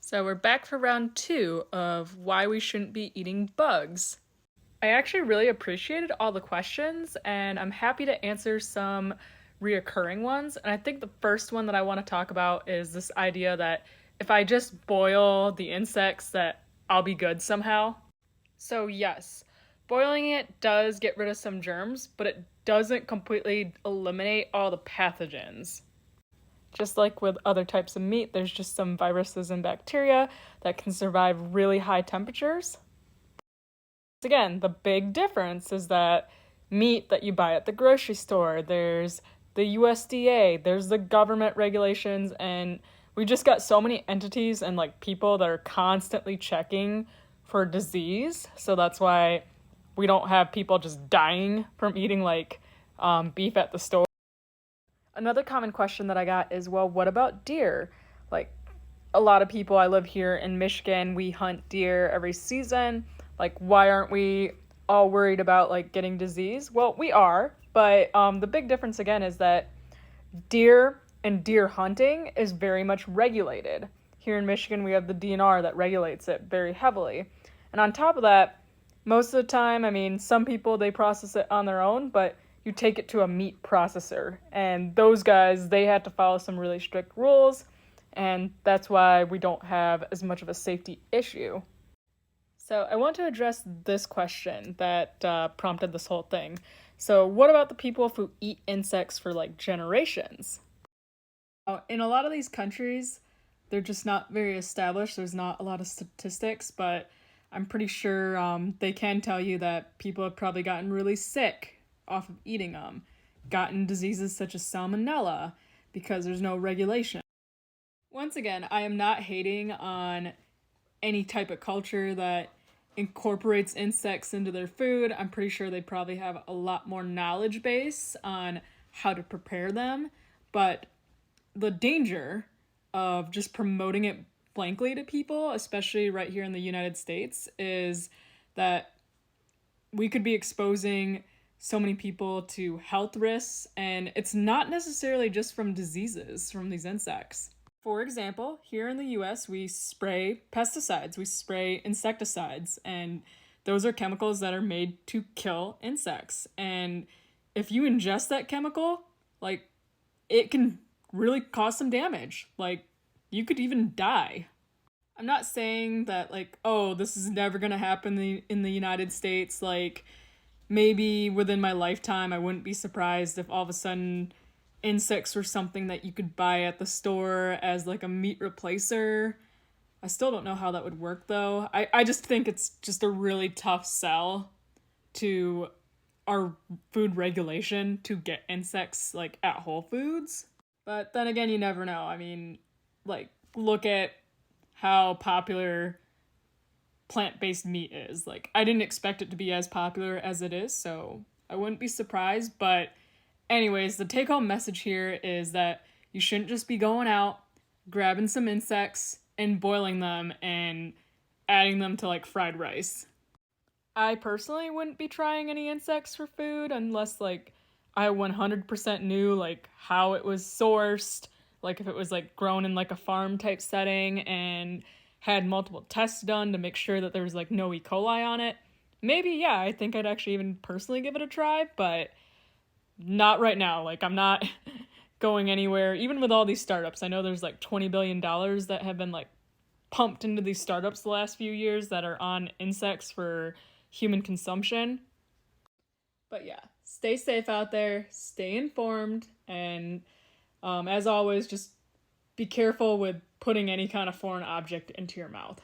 So we're back for round 2 of why we shouldn't be eating bugs. I actually really appreciated all the questions, and I'm happy to answer some reoccurring ones. And I think the first one that I want to talk about is this idea that if I just boil the insects that I'll be good somehow. So yes, boiling it does get rid of some germs, but it doesn't completely eliminate all the pathogens. Just like with other types of meat, there's just some viruses and bacteria that can survive really high temperatures. Again, the big difference is that meat that you buy at the grocery store, there's the USDA, there's the government regulations, and we just got so many entities and like people that are constantly checking for disease. So that's why we don't have people just dying from eating beef at the store. Another common question that I got is, well, what about deer? Like, a lot of people, I live here in Michigan, we hunt deer every season. Like, why aren't we all worried about, like, getting disease? Well, we are, but the big difference, again, is that deer and deer hunting is very much regulated. Here in Michigan, we have the DNR that regulates it very heavily. And on top of that, most of the time, I mean, some people, they process it on their own, but you take it to a meat processor. And those guys, they had to follow some really strict rules, and that's why we don't have as much of a safety issue. So I want to address this question that prompted this whole thing. So what about the people who eat insects for like generations? In a lot of these countries, they're just not very established. There's not a lot of statistics, but I'm pretty sure they can tell you that people have probably gotten really sick off of eating them, gotten diseases such as salmonella because there's no regulation. Once again, I am not hating on any type of culture that incorporates insects into their food. I'm pretty sure they probably have a lot more knowledge base on how to prepare them, but the danger of just promoting it blankly to people, especially right here in the United States, is that we could be exposing so many people to health risks, and it's not necessarily just from diseases from these insects. For example, here in the US, we spray pesticides, we spray insecticides, and those are chemicals that are made to kill insects. And if you ingest that chemical, like, it can really cause some damage. Like, you could even die. I'm not saying that, like, oh, this is never gonna happen in the United States. Like, maybe within my lifetime, I wouldn't be surprised if all of a sudden insects were something that you could buy at the store as like a meat replacer. I still don't know how that would work though. I just think it's just a really tough sell to our food regulation to get insects like at Whole Foods. But then again, you never know. I mean, like, look at how popular plant-based meat is. Like, I didn't expect it to be as popular as it is, so I wouldn't be surprised. But anyways, the take-home message here is that you shouldn't just be going out, grabbing some insects, and boiling them and adding them to, like, fried rice. I personally wouldn't be trying any insects for food unless, like, I 100% knew, like, how it was sourced, like, if it was, like, grown in, like, a farm type setting and had multiple tests done to make sure that there was, like, no E. coli on it. Maybe, yeah, I think I'd actually even personally give it a try, but not right now. Like, I'm not going anywhere. Even with all these startups, I know there's like $20 billion that have been like pumped into these startups the last few years that are on insects for human consumption. But yeah, stay safe out there, stay informed, and as always, just be careful with putting any kind of foreign object into your mouth.